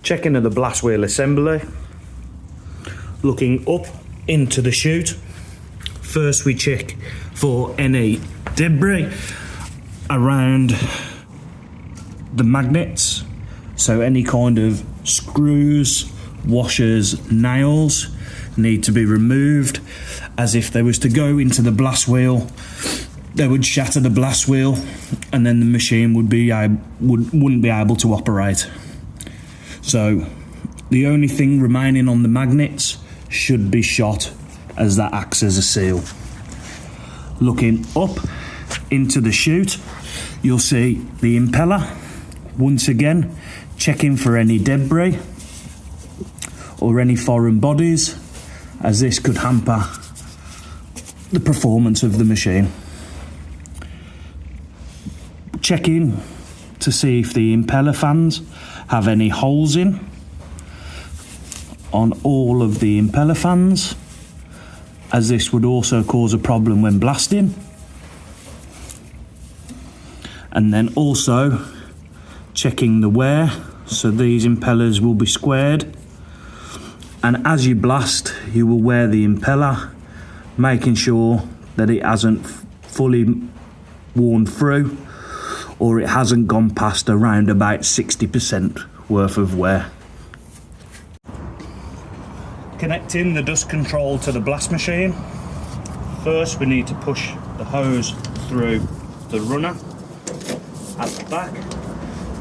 Checking of the blast wheel assembly. Looking up into the chute. First we check for any debris around the magnets. So any kind of screws, washers, nails need to be removed, as if they was to go into the blast wheel, they would shatter the blast wheel and then the machine wouldn't be able to operate. So the only thing remaining on the magnets should be shot, as that acts as a seal. Looking up into the chute, you'll see the impeller. Once again, checking for any debris or any foreign bodies, as this could hamper the performance of the machine. Checking to see if the impeller fans have any holes in on all of the impeller fans, as this would also cause a problem when blasting. And then also checking the wear, so these impellers will be squared, and as you blast you will wear the impeller, making sure that it hasn't fully worn through or it hasn't gone past around about 60% worth of wear. Connecting the dust control to the blast machine. First we need to push the hose through the runner at the back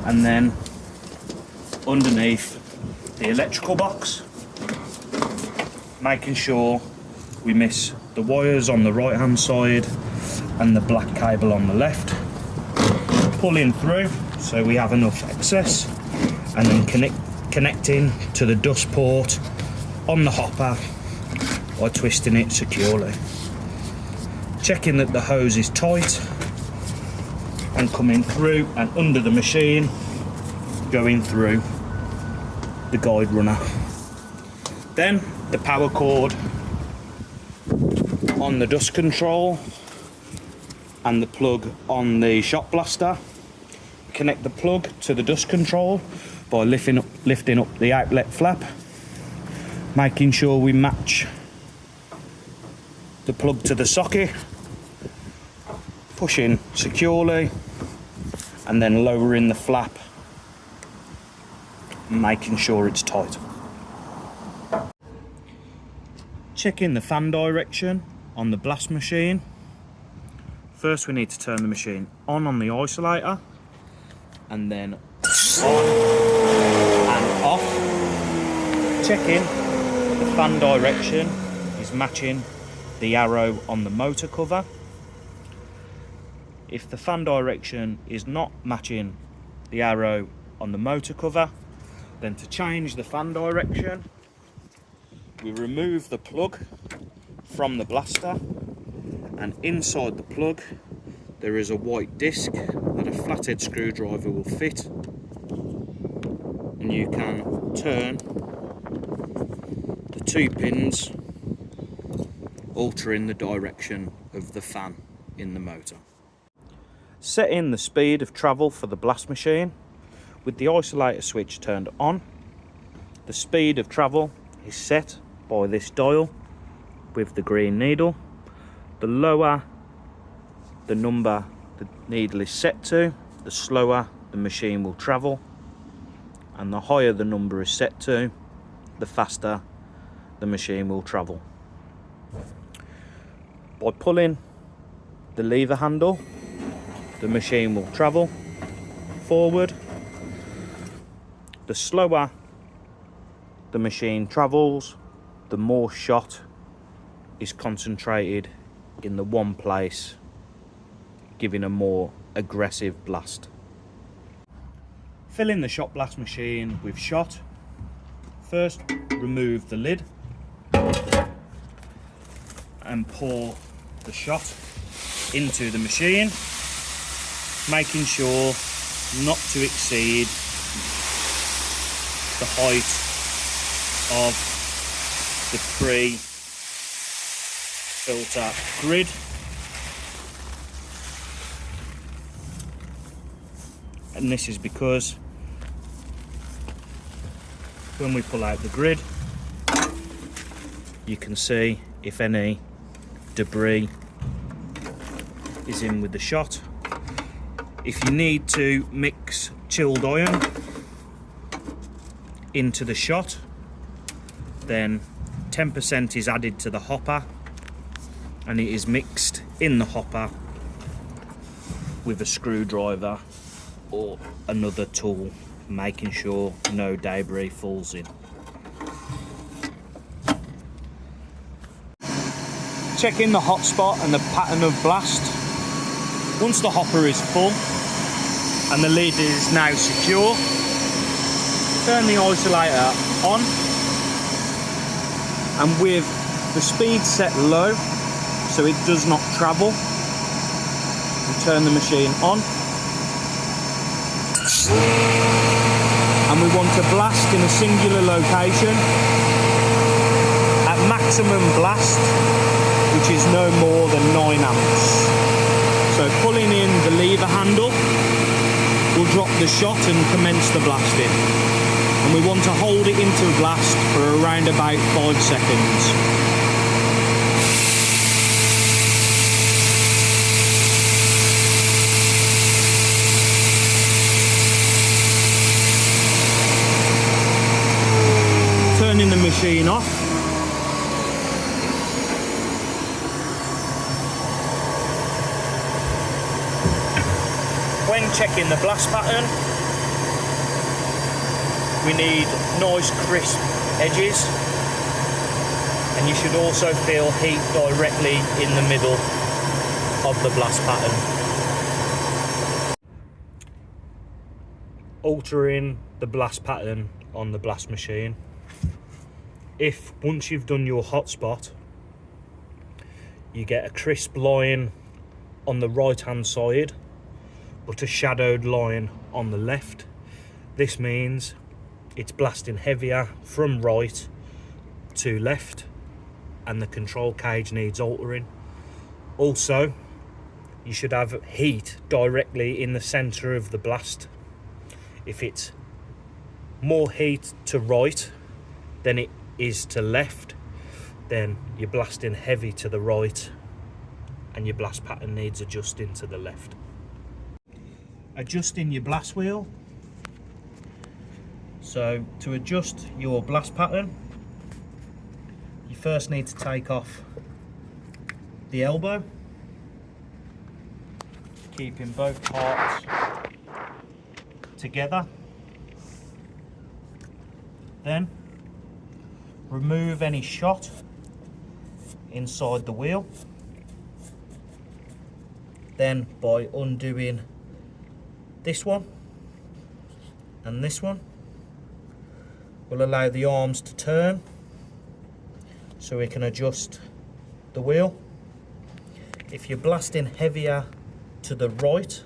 and then underneath the electrical box, making sure we miss the wires on the right hand side and the black cable on the left. Pulling through so we have enough excess, and then connecting to the dust port on the hopper by twisting it securely. Checking that the hose is tight and coming through and under the machine, going through the guide runner. Then the power cord on the dust control and the plug on the shot blaster. Connect the plug to the dust control by lifting up the outlet flap, making sure we match the plug to the socket, pushing securely and then lowering the flap, making sure it's tight. Checking the fan direction on the blast machine. First we need to turn the machine on the isolator, and then on and off. Checking the fan direction is matching the arrow on the motor cover. If the fan direction is not matching the arrow on the motor cover, then to change the fan direction, we remove the plug from the blaster, and inside the plug there is a white disc that a flathead screwdriver will fit, and you can turn the two pins, altering the direction of the fan in the motor. Setting the speed of travel for the blast machine. With the isolator switch turned on, the speed of travel is set by this dial with the green needle. The lower the number the needle is set to, the slower the machine will travel, and the higher the number is set to, the faster the machine will travel. By pulling the lever handle, the machine will travel forward. The slower the machine travels, the more shot is concentrated in the one place, giving a more aggressive blast. Filling the shot blast machine with shot. First, remove the lid and pour the shot into the machine, making sure not to exceed the height of the pre-filter grid. And this is because when we pull out the grid, you can see if any debris is in with the shot. If you need to mix chilled iron into the shot, then 10% is added to the hopper and it is mixed in the hopper with a screwdriver or another tool, making sure no debris falls in. Checking the hotspot and the pattern of blast. Once the hopper is full and the lid is now secure, turn the isolator on, and with the speed set low so it does not travel, we turn the machine on, and we want to blast in a singular location at maximum blast, which is no more than 9 amps. So pulling in the lever handle will drop the shot and commence the blasting. And we want to hold it into blast for around about 5 seconds. Turning the machine off. When checking the blast pattern, we need nice crisp edges, and you should also feel heat directly in the middle of the blast pattern. Altering the blast pattern on the blast machine. If once you've done your hotspot, you get a crisp line on the right hand side but a shadowed line on the left, this means it's blasting heavier from right to left and the control cage needs altering. Also, you should have heat directly in the center of the blast. If it's more heat to right than it is to left, then you're blasting heavy to the right and your blast pattern needs adjusting to the left. Adjusting your blast wheel. So to adjust your blast pattern, you first need to take off the elbow, keeping both parts together. Then remove any shot inside the wheel. Then by undoing this one and this one, will allow the arms to turn so we can adjust the wheel. If you're blasting heavier to the right,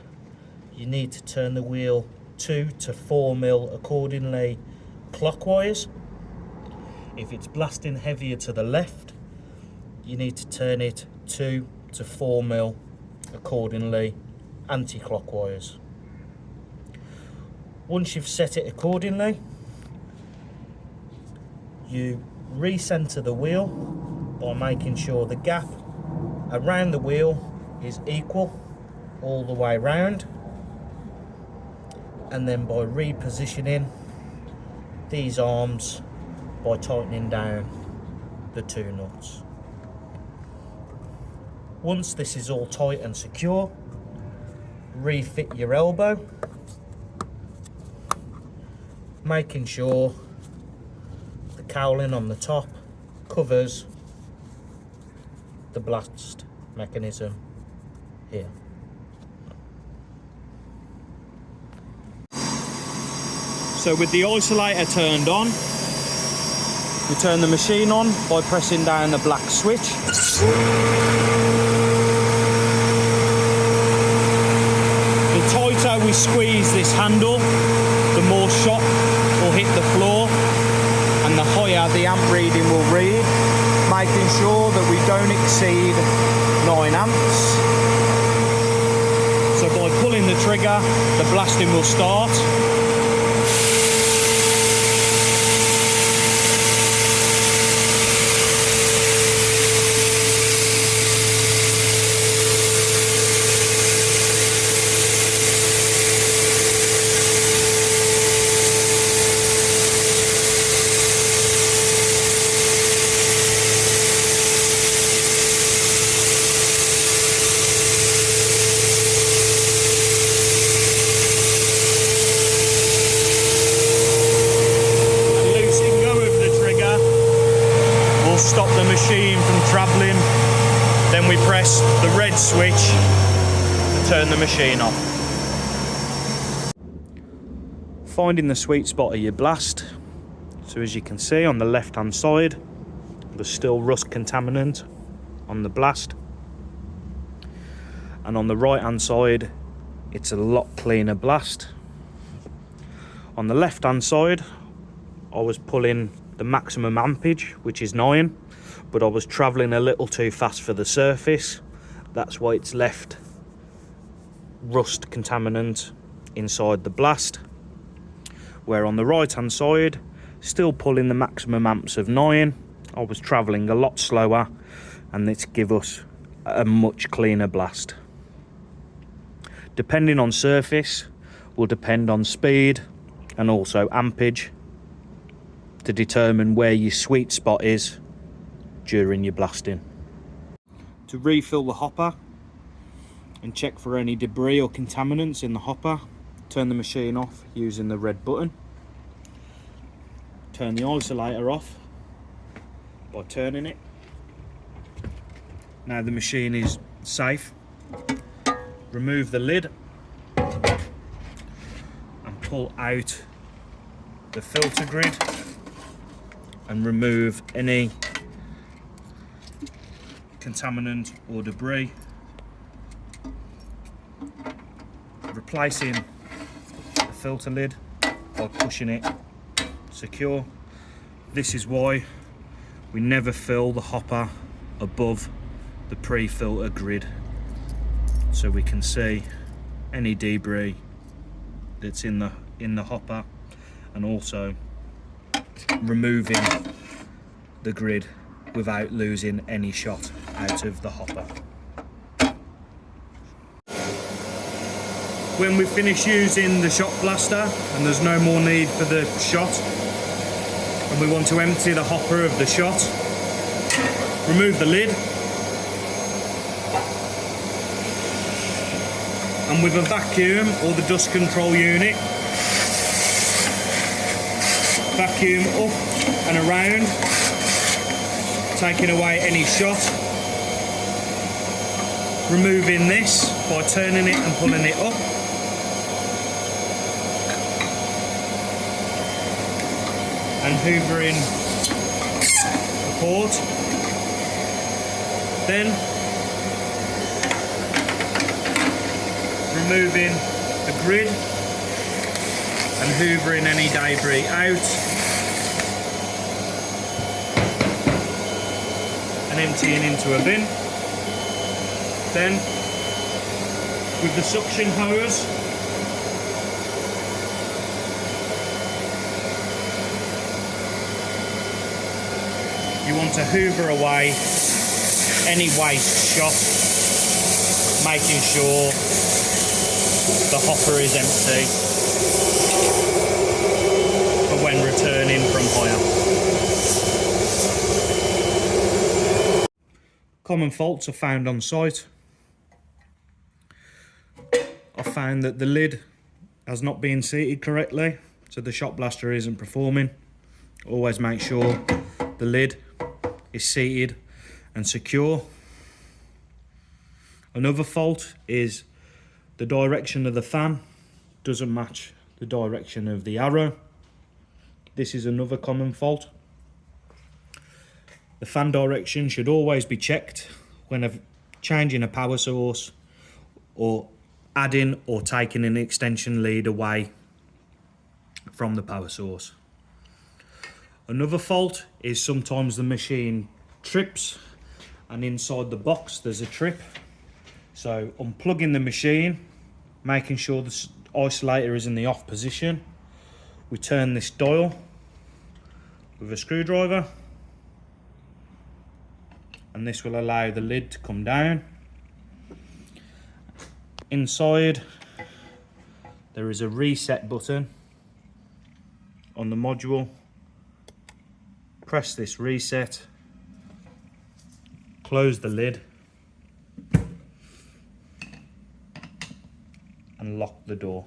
you need to turn the wheel 2 to 4 mil accordingly clockwise. If it's blasting heavier to the left, you need to turn it 2 to 4 mil accordingly anti-clockwise. Once you've set it accordingly, you recenter the wheel by making sure the gap around the wheel is equal all the way round, and then by repositioning these arms by tightening down the 2 nuts. Once this is all tight and secure, refit your elbow, making sure the cowling on the top covers the blast mechanism here. So with the isolator turned on, we turn the machine on by pressing down the black switch. The tighter we squeeze this handle, the more shot will hit the floor and the higher the amp reading will read, making sure that we don't exceed 9 amps. So by pulling the trigger, the blasting will start. machine from travelling, then we press the red switch to turn the machine off. Finding the sweet spot of your blast. So as you can see on the left hand side, there's still rust contaminant on the blast. And on the right hand side, it's a lot cleaner blast. On the left hand side, I was pulling the maximum ampage, which is 9, but I was travelling a little too fast for the surface. That's why it's left rust contaminant inside the blast. Where on the right hand side, still pulling the maximum amps of 9, I was travelling a lot slower, and it's give us a much cleaner blast. Depending on surface will depend on speed and also ampage to determine where your sweet spot is during your blasting. To refill the hopper and check for any debris or contaminants in the hopper, turn the machine off using the red button. Turn the isolator off by turning it. Now the machine is safe. Remove the lid and pull out the filter grid and remove any contaminant or debris. Replacing the filter lid by pushing it secure. This is why we never fill the hopper above the pre-filter grid, so we can see any debris that's in the hopper, and also removing the grid without losing any shot out of the hopper. When we finish using the shot blaster and there's no more need for the shot, and we want to empty the hopper of the shot, remove the lid, and with a vacuum or the dust control unit, vacuum up and around, taking away any shot. Removing this by turning it and pulling it up. And hoovering the port. Then removing the grid and hoovering any debris out, and emptying into a bin. Then with the suction hose, you want to hoover away any waste shot, making sure the hopper is empty for when returning from hire. Common faults are found on site. I found that the lid has not been seated correctly, so the shot blaster isn't performing. Always make sure the lid is seated and secure. Another fault is the direction of the fan doesn't match the direction of the arrow. This is another common fault. The fan direction should always be checked when changing a power source or adding or taking an extension lead away from the power source. Another fault is sometimes the machine trips and inside the box there's a trip. So unplugging the machine, making sure the isolator is in the off position. We turn this dial with a screwdriver, and this will allow the lid to come down. Inside there is a reset button on the module. Press this reset, close the lid and lock the door.